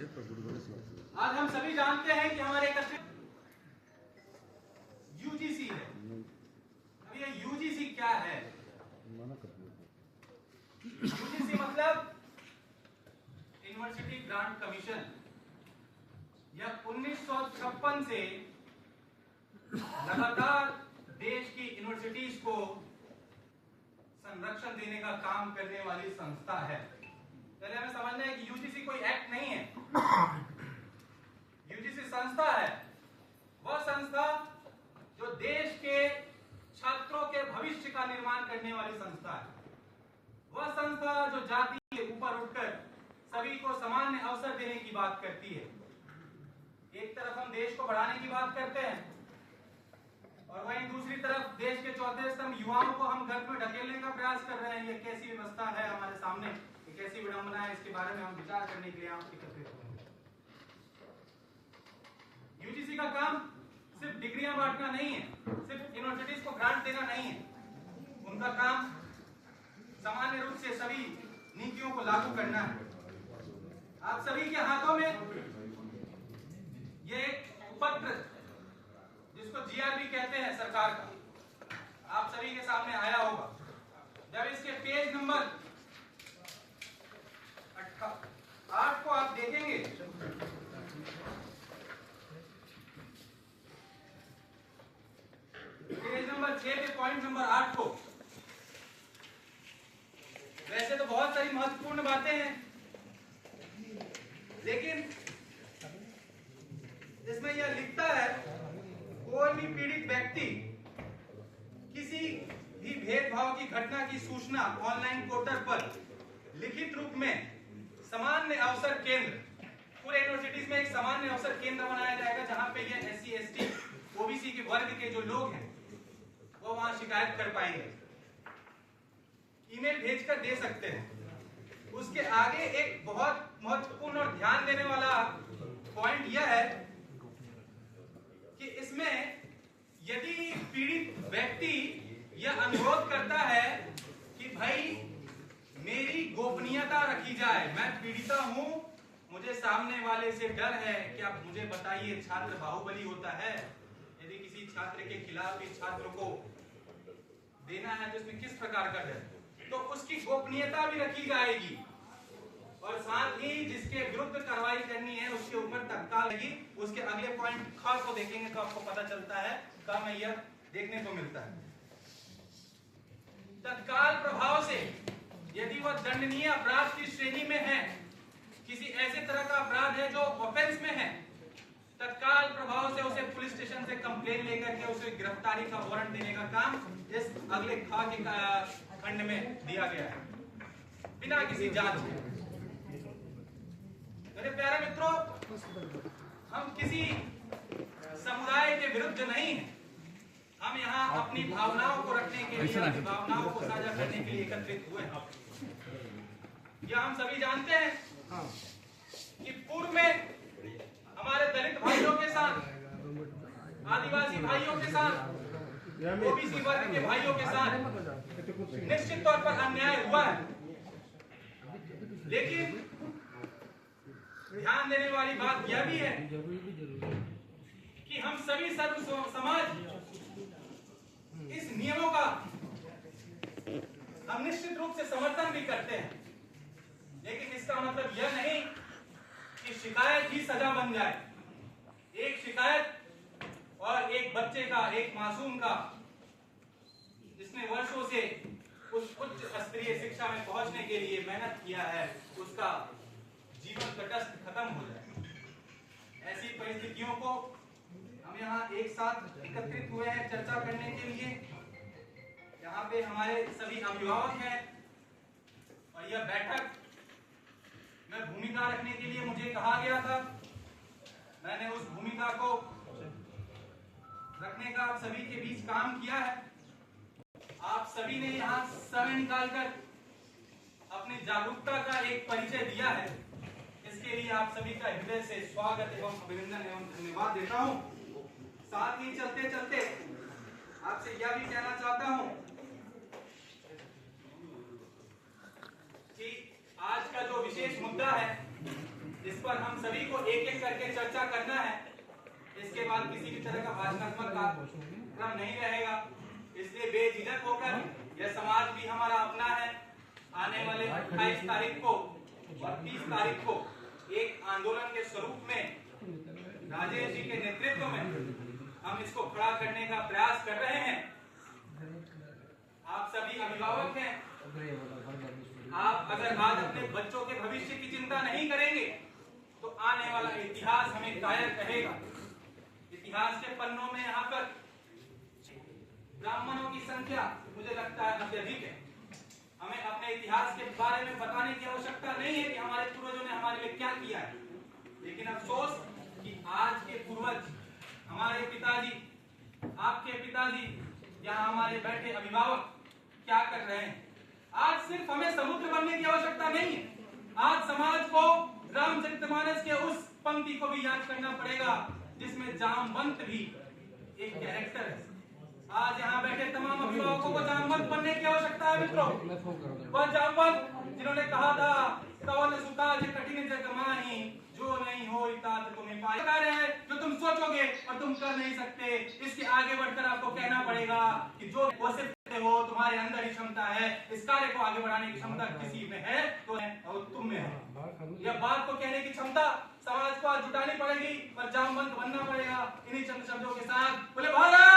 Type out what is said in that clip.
आज हम सभी जानते हैं कि हमारे यूजीसी है। अब ये यूजीसी क्या है? यूजीसी मतलब यूनिवर्सिटी ग्रांट कमीशन। यह 1956 से लगातार देश की यूनिवर्सिटीज को संरक्षण देने का काम करने वाली संस्था है। पहले हमें समझना है कि यूजीसी कोई एक्ट नहीं है, यूजीसी संस्था है। वह संस्था जो देश के छात्रों के भविष्य का निर्माण करने वाली संस्था है। वह संस्था जो जाति के ऊपर उठकर सभी को सामान्य अवसर देने की बात करती है। एक तरफ हम देश को बढ़ाने की बात करते हैं और वहीं दूसरी तरफ देश के चौथे स्तंभ युवाओं को हम घर में ढकेलने का प्रयास कर रहे हैं। ये कैसी व्यवस्था है हमारे सामने, ये कैसी विडंबना है, इसके बारे में हम विचार करने के लिए आप एकत्रित होंगे। यूजीसी का काम सिर्फ डिग्रियां बांटना नहीं है, सिर्फ यूनिवर्सिटीज को ग्रांट देना नहीं है। उनका काम सामान्य रूप से सभी नीतियों को लागू करना है। आप सभी के हाथों में ये पत्र, जिसको जीआरबी कहते हैं सरकार का, आप सभी के सामने आया होगा। जब इसके पेज नंबर 8 को आप देखेंगे, पेज नंबर 6 पे पॉइंट नंबर 8 को, वैसे तो बहुत सारी महत्वपूर्ण बातें हैं, लेकिन इसमें यह लिखता है कोई भी पीड़ित व्यक्ति किसी भी भेदभाव की घटना की सूचना ऑनलाइन पोर्टल पर लिखित रूप में सामान्य अवसर केंद्र, पूरे यूनिवर्सिटीज में एक सामान्य अवसर केंद्र बनाया जाएगा जहां पे ये एससी, एसटी, ओबीसी के वर्ग के जो लोग हैं वो वहां शिकायत कर पाएंगे। ईमेल भेजकर दे सकते हैं। उसके आगे एक बहुत महत्वपूर्ण और ध्यान देने वाला पॉइंट यह है कि इसमें यदि पीड़ित व्यक्ति यह अनुरोध करता है कि भाई मेरी गोपनीयता रखी जाए, मैं पीड़िता हूं, मुझे सामने वाले से डर है, क्या आप मुझे बताइए छात्र बाहुबली होता है? यदि किसी छात्र के खिलाफ इस छात्र को देना है तो इसमें किस प्रकार का डर, तो उसकी गोपनीयता भी रखी जाएगी और साथ ही जिसके विरुद्ध कार्रवाई करनी है उसके ऊपर तत्काल लगी। उसके अगले पॉइंट ख को देखेंगे तो आपको पता चलता है, क में यह देखने को मिलता है। तत्काल प्रभाव से यदि वह दंडनीय अपराध की श्रेणी में है, किसी ऐसे तरह का अपराध है जो ऑफेंस में है, तत्काल प्रभाव से उसे पुलिस स्टेशन से कंप्लेन लेकर के उसे गिरफ्तारी का वारंट देने का काम इस अगले ख के खंड में दिया गया है, बिना किसी जांच के। मेरे प्यारे मित्रों, हम किसी समुदाय के विरुद्ध नहीं हैं। हम यहाँ अपनी भावनाओं को रखने के लिए, अपनी भावनाओं को साझा करने के लिए एकत्रित हुए हैं। यह हम सभी जानते हैं कि पूर्व में हमारे दलित भाइयों के साथ, आदिवासी भाइयों के साथ, ओबीसी वर्ग के भाइयों के साथ निश्चित तौर पर अन्याय हुआ है, लेकिन ध्यान देने वाली बात यह भी है कि हम सभी सर्व समाज इस नियमों का हम निश्चित रूप से समर्थन भी करते हैं, लेकिन इसका मतलब यह नहीं कि शिकायत ही सजा बन जाए। एक शिकायत और एक बच्चे का, एक मासूम का, जिसने वर्षों से उस उच्च स्तरीय शिक्षा में पहुंचने के लिए मेहनत किया है, उसका जीवन तटस्थ खत्म हो जाए। ऐसी परिस्थितियों को हम यहाँ एक साथ एकत्रित हुए हैं चर्चा करने के लिए। यहाँ पे हमारे सभी अभिभावक हैं और यह बैठक में भूमिका रखने के लिए मुझे कहा गया था। मैंने उस भूमिका को रखने का आप सभी के बीच काम किया है। आप सभी ने यहाँ समय निकालकर अपनी जागरूकता का एक परिचय दिया है। इसके लिए आप सभी का हृदय से स्वागत एवं अभिनंदन एवं धन्यवाद देता हूँ। साथ ही चलते चलते आपसे यह भी कहना चाहता हूँ कि आज का जो विशेष मुद्दा है इस पर हम सभी को एक एक करके चर्चा करना है। इसके बाद किसी भी तरह का भाषणात्मक कार्यक्रम नहीं रहेगा, इसलिए बेझिझक होकर, यह समाज भी हमारा अपना है। आने वाले 28 तारीख को और 30 तारीख को एक आंदोलन के स्वरूप में राजेश जी के नेतृत्व में हम इसको खड़ा करने का प्रयास कर रहे हैं। आप सभी अभिभावक हैं, आप अगर आज अपने बच्चों के भविष्य की चिंता नहीं करेंगे तो आने वाला इतिहास हमें कायर कहेगा। इतिहास के पन्नों में यहाँ पर ब्राह्मणों की संख्या मुझे लगता है अत्यधिक है। हमें अपने इतिहास के बारे में बताने की आवश्यकता नहीं है कि हमारे पूर्वजों ने हमारे लिए क्या किया है, लेकिन अफसोस कि आज के पूर्वज, हमारे पिताजी, आपके पिताजी, यहाँ हमारे बैठे अभिभावक क्या कर रहे हैं। आज सिर्फ हमें समुद्र बनने की आवश्यकता नहीं है, आज समाज को रामचरितमानस के उस पंक्ति को भी याद करना पड़ेगा जिसमें जामवंत भी एक कैरेक्टर है। आज यहाँ बैठे तमाम अभिभावकों को जामवंत बनने की आवश्यकता है मित्रों। वह जामवंत जिन्होंने कहा था कवन सुता जे कठिन जग माही, जो नहीं हो तात तुम्हें पाए। कार्य है जो तुम सोचोगे और तुम कर नहीं सकते, इसके आगे बढ़कर आपको कहना पड़ेगा कि जो वो सिर्फ हो, तुम्हारे अंदर ही क्षमता है, इस कार्य को आगे बढ़ाने की क्षमता किसी में है तो है और तुम में है। यह बात को कहने की क्षमता समाज को आज जुटानी पड़ेगी और जामवंत बनना पड़ेगा। इन्हीं चंद शब्दों के साथ बोले भारत